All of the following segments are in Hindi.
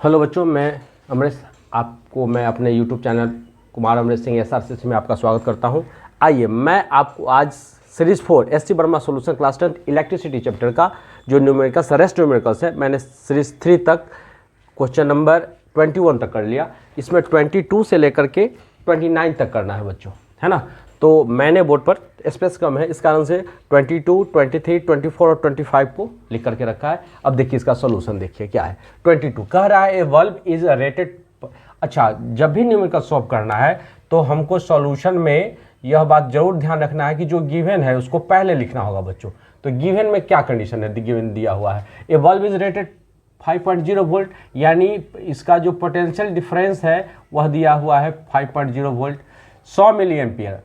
हेलो बच्चों, मैं अमरीश आपको मैं अपने YouTube channel Kumar Amrish Singh SRCC में आपका स्वागत करता हूं। आइए मैं आपको आज series 4 ST Verma solution class 10 electricity chapter का जो न्यूमेरिकल्स रेस्ट न्यूमेरिकल्स है, मैंने सीरीज़ 3 तक क्वेश्चन नंबर 21 तक कर लिया। इसमें 22 से लेकर के 29 तक करना है बच्चों, है ना। तो मैंने बोर्ड पर स्पेस कम है, इस कारण से 22, 23, 24 और 25 को लिख करके रखा है। अब देखिए इसका सॉल्यूशन देखिए क्या है। 22 कह रहा है ए बल्ब इज रेटेड। अच्छा, जब भी न्यूमेरिकल सॉल्व करना है तो हमको सॉल्यूशन में यह बात जरूर ध्यान रखना है कि जो गिवन है उसको पहले लिखना होगा बच्चों। तो गिवन में क्या कंडीशन है, गिवन दिया हुआ है a bulb is rated 5.0 volt, यानी इसका जो पोटेंशियल डिफरेंस है वह दिया हुआ है 5.0 वोल्ट। 100 मिली एम्पियर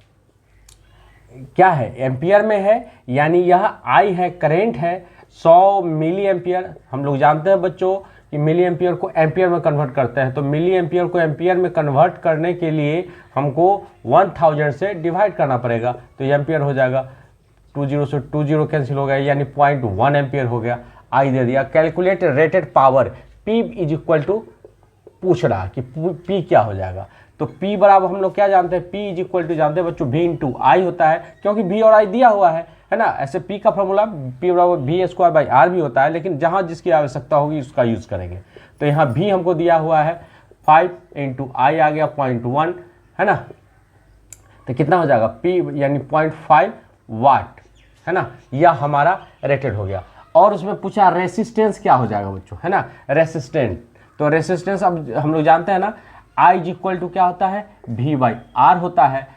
क्या है, एम्पियर में है, यानी यह आई है, करेंट है 100 मिली एम्पियर। हम लोग जानते हैं बच्चों कि मिली एम्पियर को एम्पियर में कन्वर्ट करते हैं, तो मिली एम्पियर को एम्पियर में कन्वर्ट करने के लिए हमको 1000 से डिवाइड करना पड़ेगा, तो एम्पियर हो जाएगा। 20 से 20 कैंसिल हो गया, यानी 0.1 एम्पियर हो गया। आई दे दिया। Calculate rated power P is equal to, पूछ रहा कि P क्या हो जाएगा। तो P बराबर हम लोग क्या जानते हैं, P इज इक्वल टू जानते हैं बच्चों V इंटू आई होता है, क्योंकि V और I दिया हुआ है ना। ऐसे P का फॉर्मूला P बराबर V² भी होता है, लेकिन जहां जिसकी आवश्यकता होगी उसका यूज करेंगे। तो यहाँ V हमको दिया हुआ है 5 इंटू आई आ गया 0.1, है ना। तो कितना हो जाएगा P, यानी 0.5 वाट, है ना। यह हमारा रेटेड हो गया। और उसमें पूछा रेसिस्टेंस क्या हो जाएगा बच्चों, है ना, रेसिस्टेंट। तो रेसिस्टेंस अब हम लोग जानते हैं ना, I इज इक्वल टू क्या होता है, V/R होता है।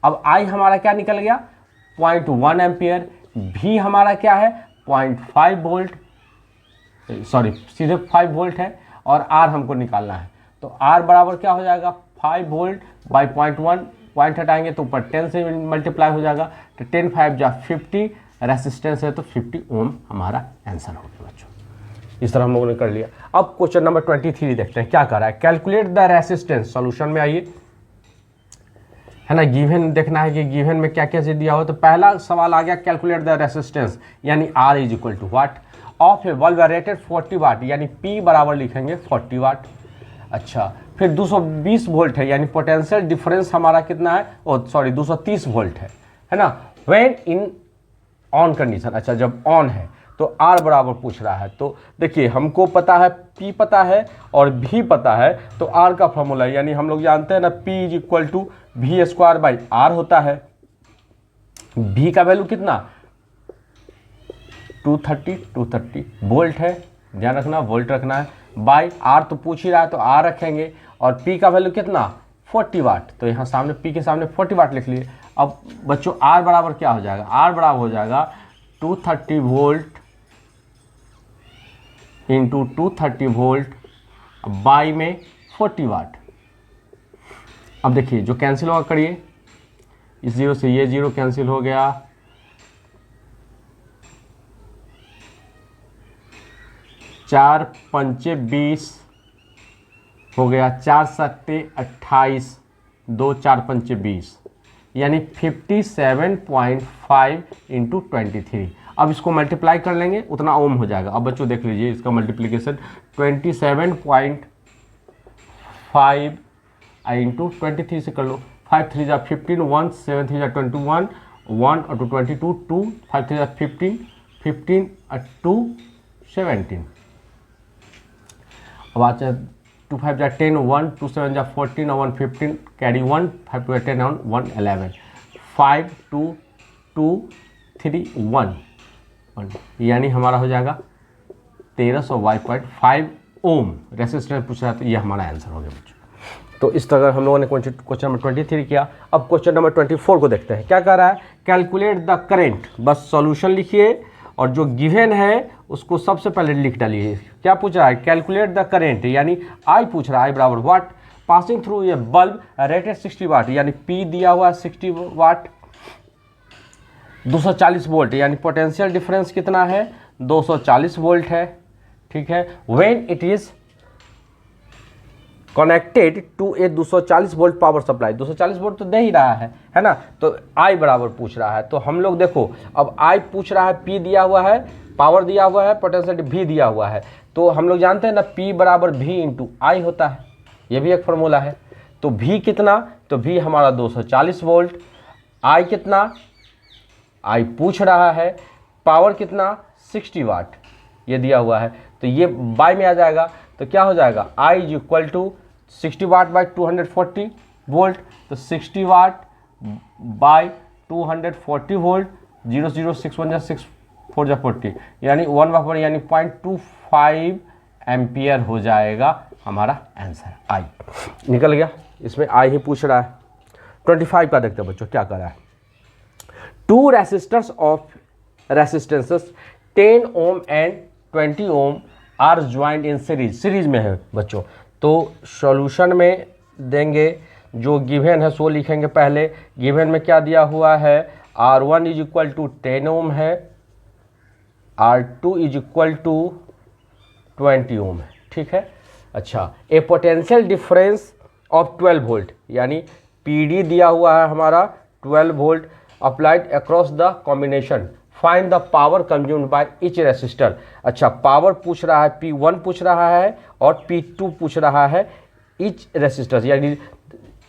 अब I हमारा क्या निकल गया 0.1 एम्पियर, V हमारा क्या है 0.5 वोल्ट, सॉरी सीधे 5 वोल्ट है, और R हमको निकालना है। तो R बराबर क्या हो जाएगा 5 वोल्ट बाई 0.1, पॉइंट हटाएंगे तो ऊपर 10 से मल्टीप्लाई हो जाएगा, तो 10 5 जा 50, रेसिस्टेंस है तो 50 ओम हमारा आंसर हो गया बच्चों। इस तरह हम लोगों ने कर लिया। अब क्वेश्चन नंबर 23 देखते हैं क्या कर रहा है। कैलकुलेट द रेसिस्टेंस, सॉल्यूशन में आइए, है ना। गिवन देखना है कि गिवन में क्या क्या चीज दिया हो। तो पहला सवाल आ गया कैलकुलेट द रेसिस्टेंस, यानी R is equal to watt of a bulb rated 40 watt, यानी P बराबर लिखेंगे 40 वाट। अच्छा, फिर 220 वोल्ट है, यानी पोटेंशियल डिफरेंस हमारा कितना है, सॉरी 230 वोल्ट है ना। व्हेन इन ऑन कंडीशन, अच्छा जब ऑन है तो R बराबर पूछ रहा है। तो देखिए हमको पता है P पता है और V पता है, तो R का फॉर्मूला, यानी हम लोग जानते हैं ना P is equal to V²/R होता है। V का वैल्यू कितना 230 वोल्ट है, ध्यान रखना वोल्ट रखना है, बाई R तो पूछ ही रहा है तो R रखेंगे, और P का वैल्यू कितना 40 वाट, तो यहाँ सामने P के सामने 40 वाट लिख लिए। अब बच्चों R बराबर क्या हो जाएगा, R बराबर हो जाएगा 230 वोल्ट इंटू 230 वोल्ट बाई में 40 वाट। अब देखिए जो कैंसिल होगा करिए, इस जीरो से ये जीरो कैंसिल हो गया, 4 पंचे 20 हो गया, 4 सत्ते 28, 2 4 पंचे 20, यानी 57.5 इंटू 23। अब इसको मल्टीप्लाई कर लेंगे, उतना ओम हो जाएगा। अब बच्चों देख लीजिए इसका मल्टीप्लिकेशन 27.5 इंटू 23 से कर लो। 5 3 जा 15, 1 7 3 जा 21, 1 और 2 22, 2 5 3 जा 15, 15 और 2 17। अब आज 2 5 जा 10, 1 2 7 जा 14 और 1 15, कैरी 1 5 2 10 और 1 11, 5 2 2 3 1, यानी हमारा हो जाएगा 1300 ओम रेसिस्टेंस पूछ रहा है, तो ये हमारा आंसर हो गया बच्चों। तो इस तरह हम लोगों ने क्वेश्चन नंबर 23 किया। अब क्वेश्चन नंबर 24 को देखते हैं क्या कर रहा है। कैलकुलेट द करेंट, बस सॉल्यूशन लिखिए और जो गिवन है उसको सबसे पहले लिख डालिए। क्या पूछ रहा है, कैलकुलेट द करेंट, यानी आई पूछ रहा है, आई बराबर what passing through a bulb rated 60 watt, यानी P दिया हुआ 60 वाट, 240 वोल्ट, यानी पोटेंशियल डिफरेंस कितना है 240 वोल्ट है, ठीक है। When it is connected to a 240 volt power supply, 240 volt तो दे ही रहा है ना। तो आई बराबर पूछ रहा है, तो हम लोग देखो अब आई पूछ रहा है, P दिया हुआ है, पावर दिया हुआ है, पोटेंशियल V दिया हुआ है, तो हम लोग जानते हैं ना P बराबर V इंटू आई होता है, ये भी एक फार्मूला है। तो V कितना, तो V हमारा 240 वोल्ट, I कितना, I पूछ रहा है, पावर कितना 60 वाट ये दिया हुआ है, तो ये बाय में आ जाएगा। तो क्या हो जाएगा, I is equal to 60 watt by 240 volt, तो 60 वाट बाई 240 वोल्ट, 0 0 6 1 6 4 40, यानी 1/4 यानी 0.25 एम्पियर हो जाएगा हमारा आंसर। आई निकल गया, इसमें आई ही पूछ रहा है। 25 का देखते हैं बच्चों क्या कर रहा है। Two resistors of resistances 10 ohm and 20 ohm are joint in series, series में है बच्चों। तो सॉल्यूशन में देंगे, जो गिवन है सो लिखेंगे पहले। गिवन में क्या दिया हुआ है, R1 इज इक्वल टू 10 ओम है, R2 इज इक्वल टू 20 ओम है, ठीक है। अच्छा, ए पोटेंशियल डिफरेंस ऑफ 12 वोल्ट, यानी PD दिया हुआ है हमारा 12 volt applied across the combination, find the power consumed by each resistor. अच्छा, पावर पूछ रहा है, P1 पूछ रहा है और P2 पूछ रहा है ईच रेसिस्टर, यानी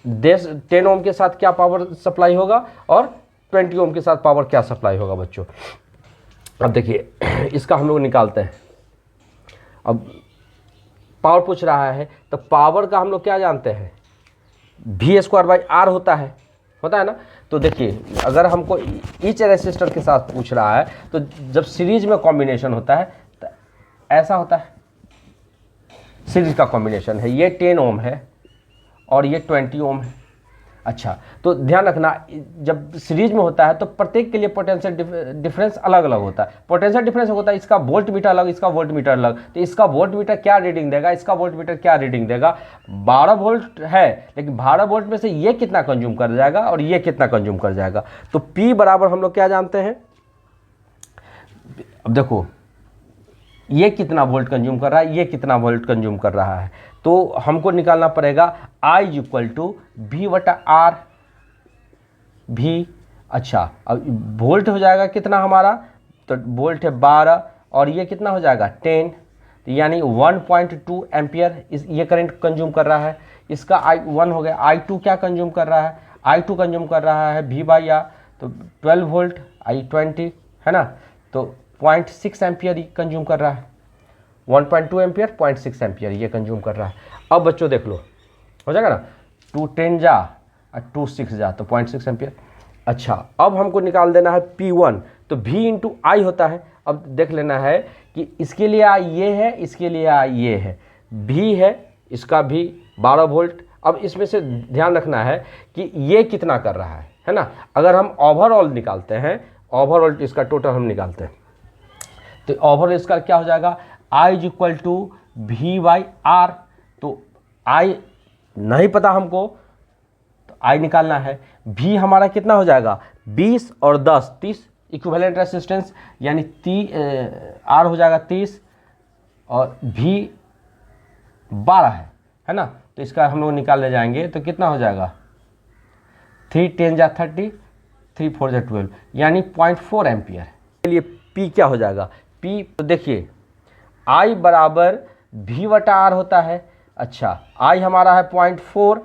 10 ओम के साथ क्या पावर सप्लाई होगा और 20 ओम के साथ पावर क्या सप्लाई होगा बच्चों। अब देखिए इसका हम लोग निकालते हैं। अब पावर पूछ रहा है तो पावर का हम लोग क्या जानते हैं, V²/R होता है ना। तो देखिए अगर हमको ईच रेसिस्टर के साथ पूछ रहा है तो जब सीरीज में कॉम्बिनेशन होता है तो ऐसा होता है, सीरीज का कॉम्बिनेशन है, ये 10 ओम है और ये 20 ओम है। अच्छा, तो ध्यान रखना जब सीरीज में होता है तो प्रत्येक के लिए पोटेंशियल डिफरेंस अलग अलग होता है। पोटेंशियल डिफरेंस होता है, इसका वोल्ट मीटर अलग, इसका वोल्ट मीटर अलग। तो इसका वोल्ट मीटर क्या रीडिंग देगा, इसका वोल्ट मीटर क्या रीडिंग देगा, 12 वोल्ट है, लेकिन 12 वोल्ट में से ये कितना कंज्यूम कर जाएगा और ये कितना कंज्यूम कर जाएगा। तो P बराबर हम लोग क्या जानते हैं, अब देखो ये कितना वोल्ट कंज्यूम कर रहा है, ये कितना वोल्ट कंज्यूम कर रहा है, तो हमको निकालना पड़ेगा I is equal to V/R भी। अच्छा, अब वोल्ट हो जाएगा कितना हमारा, तो वोल्ट है 12 और ये कितना हो जाएगा 10, तो यानी 1.2 एम्पियर ये करंट कंज्यूम कर रहा है। इसका I1 हो गया, I2 क्या कंज्यूम कर रहा है, I2 कंज्यूम कर रहा है V/R, तो 12 वोल्ट I20 है ना, तो 0.6 एम्पियर कंज्यूम कर रहा है, 1.2 एम्पियर 0.6 एम्पियर ये कंज्यूम कर रहा है। अब बच्चों देख लो हो जाएगा ना, 2 10 जा और 2 6 जा, तो 0.6 एम्पियर। अच्छा, अब हमको निकाल देना है P1, तो V इंटू आई होता है। अब देख लेना है कि इसके लिए आई ये है, इसके लिए आई ये है, V है, इसका भी 12 वोल्ट। अब इसमें से ध्यान रखना है कि ये कितना कर रहा है ना। अगर हम ओवरऑल निकालते हैं, ओवरऑल इसका टोटल हम निकालते हैं, तो ओवरऑल इसका क्या हो जाएगा, I is equal to V/R। तो I नहीं पता हमको, तो I निकालना है। V हमारा कितना हो जाएगा, 20 और 10 30 इक्विवेलेंट रेसिस्टेंस, यानी R हो जाएगा 30 और V 12 है ना। तो इसका हम लोग निकालने जाएंगे तो कितना हो जाएगा, 3 10 जा 30, 3 4 जा 12, यानी 0.4 एम्पियर के लिए P क्या हो जाएगा। P तो देखिए I बराबर V/R होता है। अच्छा, I हमारा है 0.4,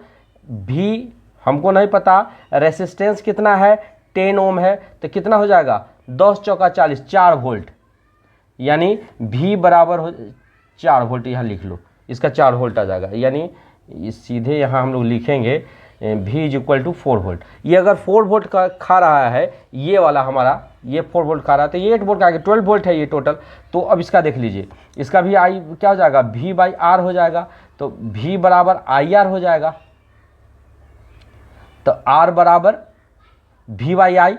V हमको नहीं पता, रेसिस्टेंस कितना है 10 ओम है, तो कितना हो जाएगा 10 चौका 40, 4 वोल्ट, यानी V बराबर हो 4 वोल्ट, यहाँ लिख लो, इसका 4 वोल्ट आ जाएगा। यानी सीधे यहाँ हम लोग लिखेंगे V is equal to 4 volt. ये अगर 4 वोल्ट का खा रहा है, ये वाला हमारा ये 4 वोल्ट खा रहा है, तो ये 8 वोल्ट का आगे 12 वोल्ट है ये टोटल। तो अब इसका देख लीजिए, इसका भी I क्या हो जाएगा, V/R हो जाएगा, तो V बराबर IR हो जाएगा, तो R बराबर V/I।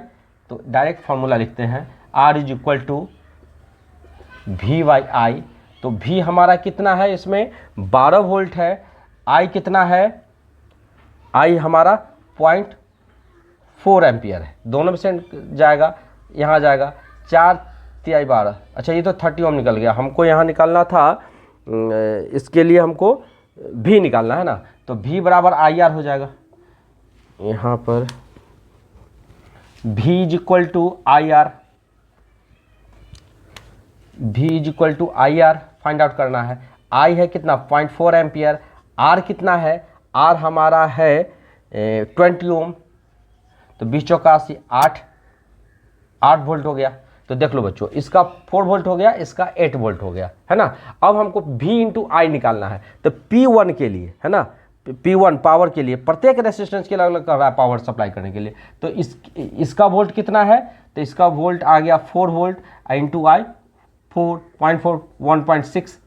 तो डायरेक्ट फॉर्मूला लिखते हैं, R is equal to V/I। तो V हमारा कितना है, इसमें 12 वोल्ट है, I कितना है, I हमारा 0.4 एम्पियर है, दोनों में से जाएगा, यहाँ जाएगा 4 3 12। अच्छा, ये तो 30 ओम निकल गया, हमको यहाँ निकालना था, इसके लिए हमको V निकालना है ना, तो V बराबर IR हो जाएगा। यहाँ पर V is equal to IR, V is equal to IR find out करना है। आई है कितना 0.4 एम्पियर, आर कितना है, आर हमारा है 20 ओम, तो 20 चौका 80, 8 वोल्ट हो गया। तो देख लो बच्चों, इसका 4 वोल्ट हो गया, इसका 8 वोल्ट हो गया, है ना। अब हमको V इंटू आई निकालना है। तो P1 के लिए, है ना, P1 पावर के लिए प्रत्येक रेसिस्टेंस के अलग अलग कर रहा है पावर सप्लाई करने के लिए। तो इसका वोल्ट कितना है, तो इसका वोल्ट आ गया 4 वोल्ट इंटू आई 4.4 1.6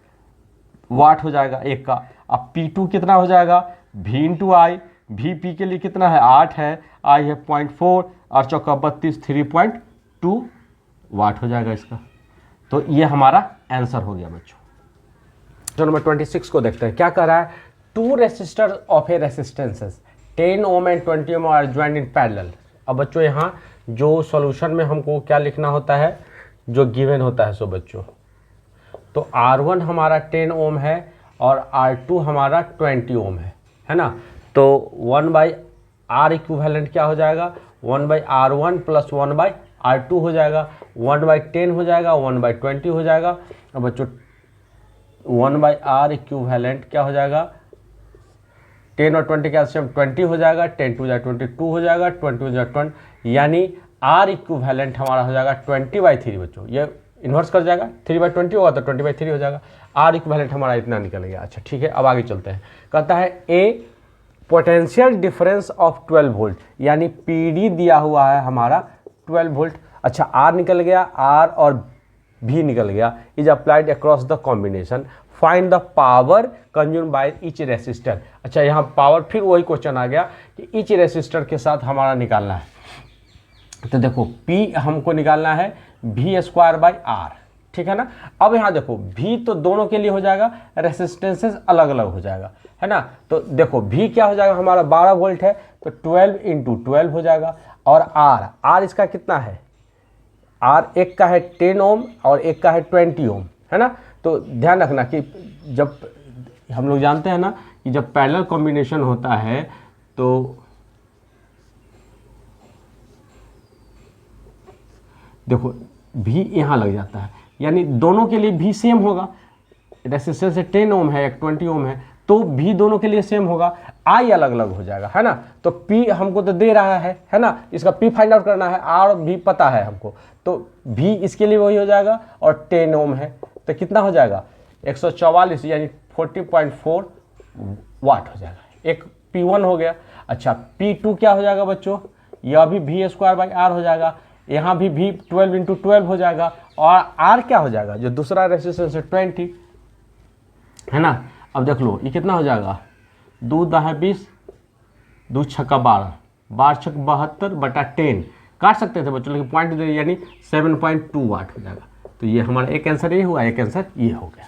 वाट हो जाएगा एक का। अब P2 कितना हो जाएगा, V इंटू आई, P के लिए कितना है 8 है, आई है 0.4 और चौका 32 3.2 वाट हो जाएगा इसका। तो ये हमारा आंसर हो गया बच्चों। जो नंबर 26 को देखते हैं, क्या कह रहा है, 2 resistor of a resistances 10 ohm and 20 ohm are joined in parallel. अब बच्चों यहाँ जो सॉल्यूशन में हमको क्या लिखना होता है, जो गिवन होता है सो बच्चों, तो R1 हमारा 10 ओम है और R2 हमारा 20 ओम है ना। तो 1/R इक्विवेलेंट क्या हो जाएगा, 1/R1 प्लस 1/R2 हो जाएगा, 1/10 हो जाएगा, 1/20 हो जाएगा। अब बच्चों 1/R इक्विवेलेंट क्या हो जाएगा, 10 और 20 का एलसीएम 20 हो जाएगा, 10 2 22 हो जाएगा, 20 20, यानी R इक्विवेलेंट हमारा हो जाएगा 20/3 बच्चों। ये इन्वर्स कर जाएगा, 3/20 होगा तो 20/3 हो जाएगा। R इक्विवेलेंट हमारा इतना निकल गया। अच्छा ठीक है, अब आगे चलते हैं। कहता है ए पोटेंशियल डिफरेंस ऑफ 12 वोल्ट, यानी PD दिया हुआ है हमारा 12 वोल्ट। अच्छा R निकल गया, R और V निकल गया, is applied across the combination, find the power consume by each resistor. अच्छा यहाँ पावर, फिर वही क्वेश्चन आ गया कि ईच रेसिस्टर के साथ हमारा निकालना है। तो देखो P हमको निकालना है V²/R, ठीक है ना। अब यहाँ देखो V तो दोनों के लिए हो जाएगा, रेसिस्टेंसेस अलग अलग हो जाएगा, है ना। तो देखो V क्या हो जाएगा, हमारा 12 वोल्ट है तो 12 इंटू 12 हो जाएगा। और R इसका कितना है, R एक का है 10 ओम और एक का है 20 ओम, है ना। तो ध्यान रखना कि जब हम लोग जानते हैं ना कि जब पैरेलल कॉम्बिनेशन होता है तो देखो V यहाँ लग जाता है, यानी दोनों के लिए V सेम होगा। रेसिस्टेंस 10 ओम है, एक 20 ओम है, तो V दोनों के लिए सेम होगा, I अलग अलग हो जाएगा, है ना। तो P हमको तो दे रहा है ना, इसका P फाइंड आउट करना है, R और V पता है हमको, तो V इसके लिए वही हो जाएगा। और 10 ओम है तो कितना हो जाएगा 144, यानी 40.4 वाट हो जाएगा। एक P1 हो गया। अच्छा P2 क्या हो जाएगा बच्चों, यह भी V²/R हो जाएगा, यहाँ भी V 12 इंटू 12 हो जाएगा। और R क्या हो जाएगा, जो दूसरा रेसिस्टेंस है 20, है ना। अब देख लो ये कितना हो जाएगा, 2 दाहे 20, 2 छक्का 12, 12 छक 72/10 काट सकते थे बच्चों, लेकिन पॉइंट दे, यानी 7.2 वाट हो जाएगा। तो ये हमारा एक आंसर ये हुआ, एक आंसर ये हो गया।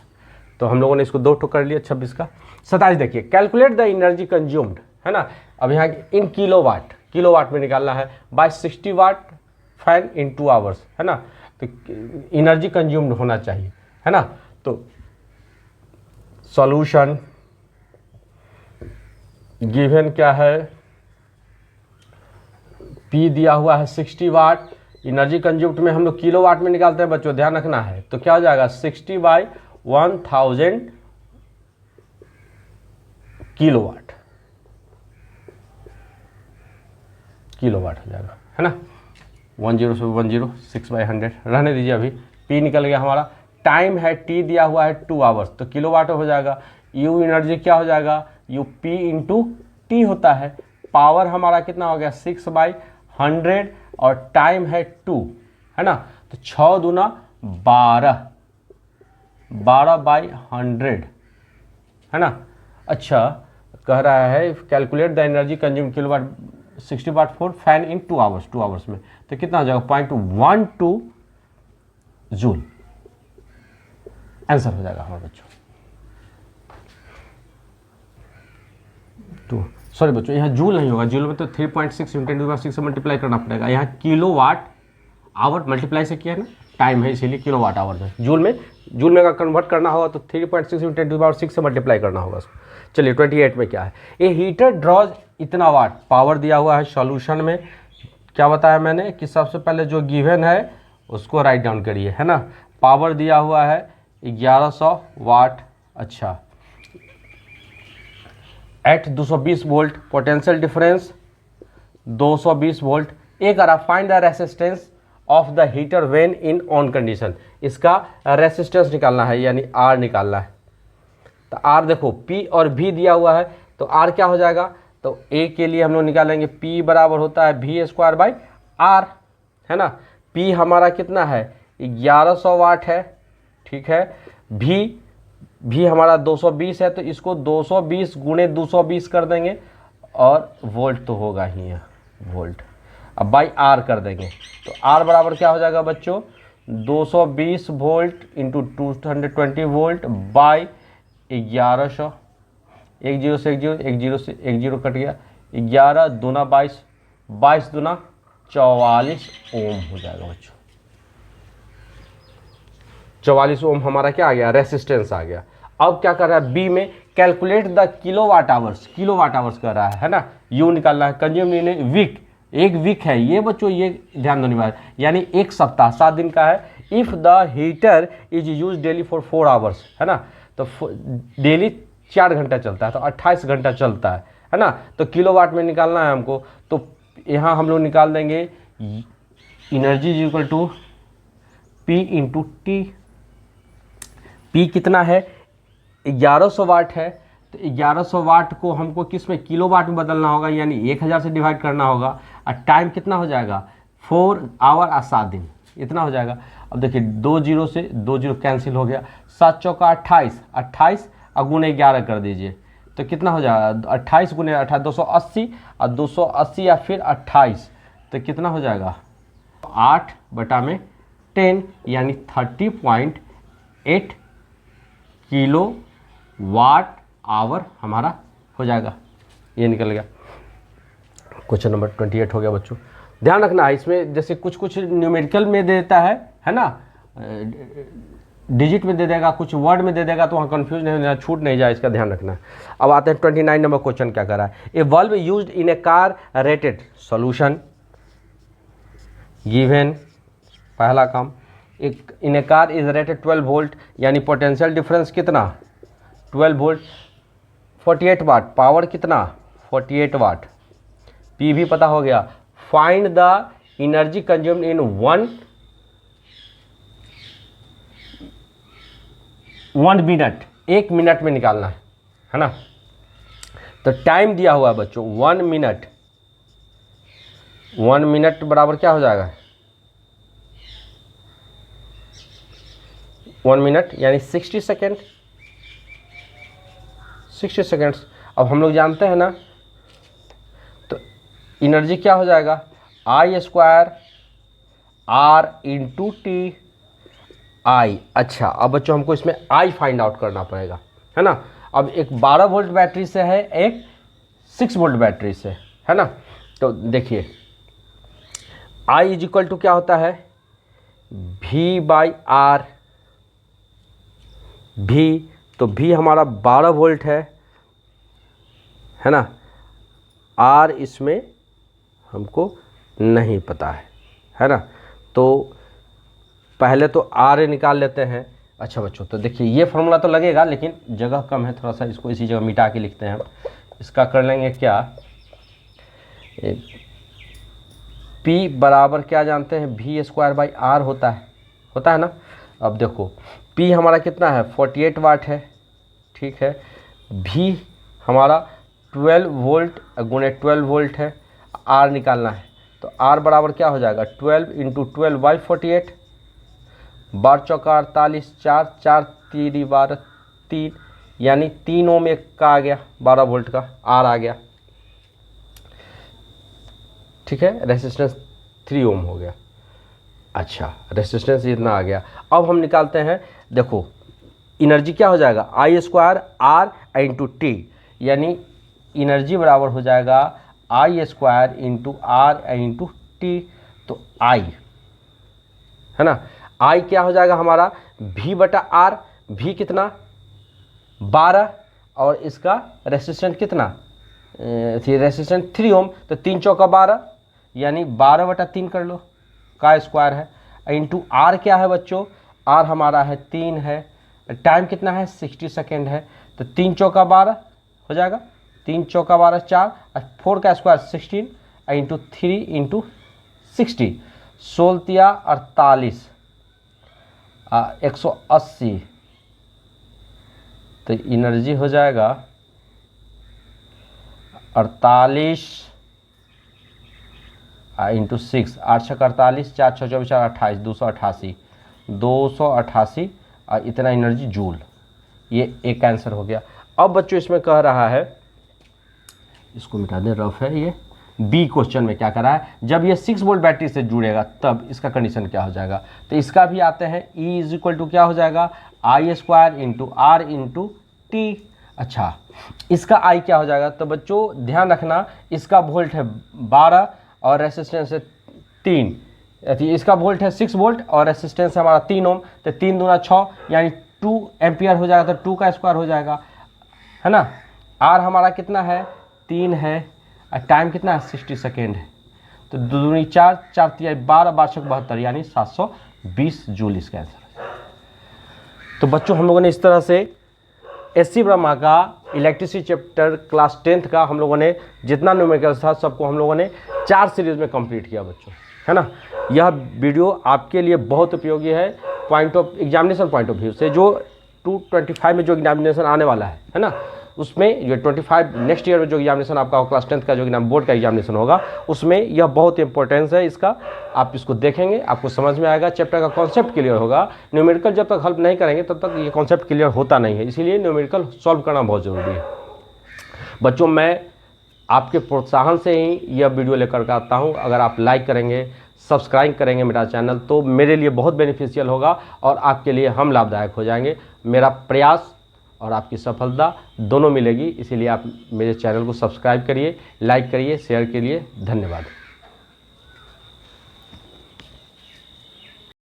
तो हम लोगों ने इसको 2 टुक कर लिया। 26 का 27 देखिए, कैलकुलेट द एनर्जी कंज्यूम्ड, है ना। अब यहाँ इन किलोवाट में निकालना है, by 60 watt fan in 2 hours, है ना। तो एनर्जी कंज्यूम्ड होना चाहिए, है ना। तो सॉल्यूशन गिवन क्या है, P दिया हुआ है 60 वाट, एनर्जी कंज्यूम्ड में हम लोग किलोवाट में निकालते हैं बच्चों, ध्यान रखना है। तो क्या हो जाएगा 60/1000 किलोवाट हो जाएगा, है ना। 10 से 10 6/100 रहने दीजिए। अभी P निकल गया हमारा, टाइम है T दिया हुआ है 2 आवर्स, तो किलोवाट हो जाएगा। U एनर्जी क्या हो जाएगा, P इंटू T होता है। पावर हमारा कितना हो गया 6/100 और टाइम है 2, है ना। तो 6 दूना 12, 12/100, है ना। अच्छा कह रहा है calculate the energy consume kilowatt 60 watt for fan in 2 hours में, तो कितना हो जाएगा 0.12 जूल आंसर हो जाएगा हमारे बच्चों। तो सॉरी बच्चों, यहाँ जूल नहीं होगा, जूल में तो 3.6 × 10⁻⁶ से मल्टीप्लाई करना पड़ेगा। यहाँ किलोवाट आवर मल्टीप्लाई से किया है ना, टाइम है इसीलिए किलोवाट आवर है। जूल में अगर कन्वर्ट करना होगा तो 3.6 × 10⁻⁶ से मल्टीप्लाई करना होगा उसको। चलिए 28 में क्या है, ए हीटर ड्रॉज इतना वाट, पावर दिया हुआ है सॉल्यूशन में। क्या बताया मैंने कि सबसे पहले जो गिवन है उसको राइट डाउन करिए, है ना। पावर दिया हुआ है 1100 वाट। अच्छा, at 220 volt, potential difference 220 volt. एक आ रहा find the resistance of the heater when in on condition. इसका रेसिस्टेंस निकालना है, यानी आर निकालना है। तो आर देखो P और V दिया हुआ है, तो आर क्या हो जाएगा, तो ए के लिए हम लोग निकालेंगे P बराबर होता है V² बाई आर, है ना। P हमारा कितना है, 1100 वाट है, ठीक है। V हमारा 220 है, तो इसको 220 गुणे 220 कर देंगे, और वोल्ट तो होगा ही है, वोल्ट। अब बाई आर कर देंगे, तो आर बराबर क्या हो जाएगा बच्चों, 220 वोल्ट इंटू 220 वोल्ट बाई 1100। एक जीरो से एक जीरो, एक जीरो से एक जीरो कट गया, 11 दूना 22, 22 दूना 44 ओम हो जाएगा बच्चों। 44 ओम हमारा क्या आ गया, रेसिस्टेंस आ गया। अब क्या कर रहा है बी में, calculate the kilowatt hours, kilowatt hours कर रहा है ना। यू निकालना है, कंज्यूम वीक, एक वीक है ये बच्चों, ये ध्यान देने वाला, यानी एक सप्ताह 7 दिन का है। If the heater is use daily for 4 hours, है ना, तो डेली 4 घंटा चलता है, तो 28 घंटा चलता है ना। तो किलोवाट में निकालना है हमको, तो यहाँ हम लोग निकाल देंगे energy is equal to P into T. P कितना है, 1100 वाट है, तो 1100 वाट को हमको किस में, किलोवाट में बदलना होगा, यानी 1000 से डिवाइड करना होगा। और टाइम कितना हो जाएगा, 4 आवर और 7 दिन, इतना हो जाएगा। अब देखिए 2 जीरो से 2 जीरो कैंसिल हो गया, 7 चौका 28, 28 और गुणे 11 कर दीजिए, तो कितना हो जाएगा, 28 गुणे 28 280, और 280 या फिर 28, तो कितना हो जाएगा 8/10, यानी 30.8 किलो वाट आवर हमारा हो जाएगा। ये निकल गया। क्वेश्चन नंबर 28 हो गया बच्चों। ध्यान रखना है इसमें, जैसे कुछ कुछ न्यूमेरिकल में देता है ना, डिजिट में दे देगा, कुछ वर्ड में दे देगा, तो वहाँ कंफ्यूज नहीं होना, छूट नहीं जाए, इसका ध्यान रखना है। अब आते हैं 29 नंबर क्वेश्चन क्या कर रहा है। A bulb used in a car rated solution given, पहला काम, एक in a car is rated 12 volt, यानी पोटेंशियल डिफरेंस कितना 12 वोल्ट, 48 वाट, पावर कितना 48 वाट, पी भी पता हो गया। Find the energy consumed in 1 minute, 1 minute में निकालना है ना। तो टाइम दिया हुआ है बच्चों 1 मिनट, 1 मिनट बराबर क्या हो जाएगा, 1 मिनट यानी 60 सेकेंड, 60 सेकेंड्स। अब हम लोग जानते हैं ना, तो एनर्जी क्या हो जाएगा, I² R into T I. अच्छा, अब बच्चों हमको इसमें I फाइंड आउट करना पड़ेगा, है ना। अब एक 12 वोल्ट बैटरी से है, एक 6 वोल्ट बैटरी से, है ना। तो देखिए I इज इक्वल टू क्या होता है, V/R, V, तो V हमारा 12 वोल्ट है ना। R इसमें हमको नहीं पता है ना। तो पहले तो R निकाल लेते हैं। अच्छा बच्चों, तो देखिए ये फॉर्मूला तो लगेगा, लेकिन जगह कम है, थोड़ा सा इसको इसी जगह मिटा के लिखते हैं हम। इसका कर लेंगे क्या, P बराबर क्या जानते हैं, V²/R होता है ना। अब देखो P हमारा कितना है 48 वाट है, ठीक है। V हमारा 12 वोल्ट गुणे 12 वोल्ट है, R निकालना है, तो R बराबर क्या हो जाएगा 12 इंटू 12/48, 12 चौका 48, 4 4 3 12 3, यानी 3 ओम एक का आ गया, 12 वोल्ट का R आ गया, ठीक है। रेसिस्टेंस 3 ओम हो गया। अच्छा, रेसिस्टेंस इतना आ गया। अब हम निकालते हैं, देखो एनर्जी क्या हो जाएगा, I² R इंटू टी, यानी एनर्जी बराबर हो जाएगा I² into R into T. तो I है ना, I क्या हो जाएगा हमारा V/R, V कितना 12, और इसका रेसिस्टेंस कितना, रेसिस्टेंस 3 ओम, तो 3 चौका 12, यानी 12/3 कर लो, का स्क्वायर है, इंटू R क्या है बच्चों, R हमारा है 3 है, टाइम कितना है 60 सेकेंड है, तो 3 चौका 12 हो जाएगा, 3 चौका 12 4 और 4 का स्क्वायर 16 इंटू 3 इंटू 60, 16 48 180, तो एनर्जी हो जाएगा 48 इंटू 6, 8 6 48, 4 6 24 4 28, 288 और इतना एनर्जी जूल। ये एक आंसर हो गया। अब बच्चों इसमें कह रहा है, इसको मिटा दें, रफ है ये। बी क्वेश्चन में क्या करा है, जब ये 6 वोल्ट बैटरी से जुड़ेगा तब इसका कंडीशन क्या हो जाएगा। तो इसका भी आते हैं, E इज इक्वल टू क्या हो जाएगा, I square into R into T. अच्छा, इसका I क्या हो जाएगा, तो बच्चों ध्यान रखना, इसका वोल्ट है 12 और रेसिस्टेंस है 3, इसका वोल्ट है 6 वोल्ट और रेसिस्टेंस है हमारा 3 ओम, तो 3 दूना 6 यानी 2 एम्पियर हो जाएगा, तो 2 का स्क्वायर हो जाएगा, है ना। R हमारा कितना है 3 है और टाइम कितना है 60 सेकेंड है, तो 2 दूनी 4 4 3 12 12 72 यानी 720 जूल इसका आंसर है। तो बच्चों हम लोगों ने इस तरह से एससी ब्रह्मा का इलेक्ट्रिसिटी चैप्टर क्लास 10th का हम लोगों ने जितना न्यूमेरिकल था सबको हम लोगों ने 4 सीरीज़ में कंप्लीट किया बच्चों, है ना। यह वीडियो आपके लिए बहुत उपयोगी है point of examination point of view से, जो 225 में जो एग्जामिनेशन आने वाला है ना, उसमें जो 25 नेक्स्ट ईयर में जो एग्जामिनेशन आपका क्लास 10th का जो एग्जाम बोर्ड का एग्जामिनेशन होगा उसमें यह बहुत इंपॉर्टेंस है इसका। आप इसको देखेंगे आपको समझ में आएगा, चैप्टर का कॉन्सेप्ट क्लियर होगा। न्यूमेरिकल जब तक हेल्प नहीं करेंगे तब तक ये कॉन्सेप्ट क्लियर होता नहीं है, इसीलिए न्यूमेरिकल सॉल्व करना बहुत ज़रूरी है। बच्चों मैं आपके प्रोत्साहन से ही यह वीडियो लेकर के आता हूँ। अगर आप लाइक करेंगे, सब्सक्राइब करेंगे मेरा चैनल, तो मेरे लिए बहुत बेनिफिशियल होगा और आपके लिए हम लाभदायक हो जाएंगे। मेरा प्रयास और आपकी सफलता दोनों मिलेगी, इसीलिए आप मेरे चैनल को सब्सक्राइब करिए, लाइक करिए, शेयर करिए। धन्यवाद।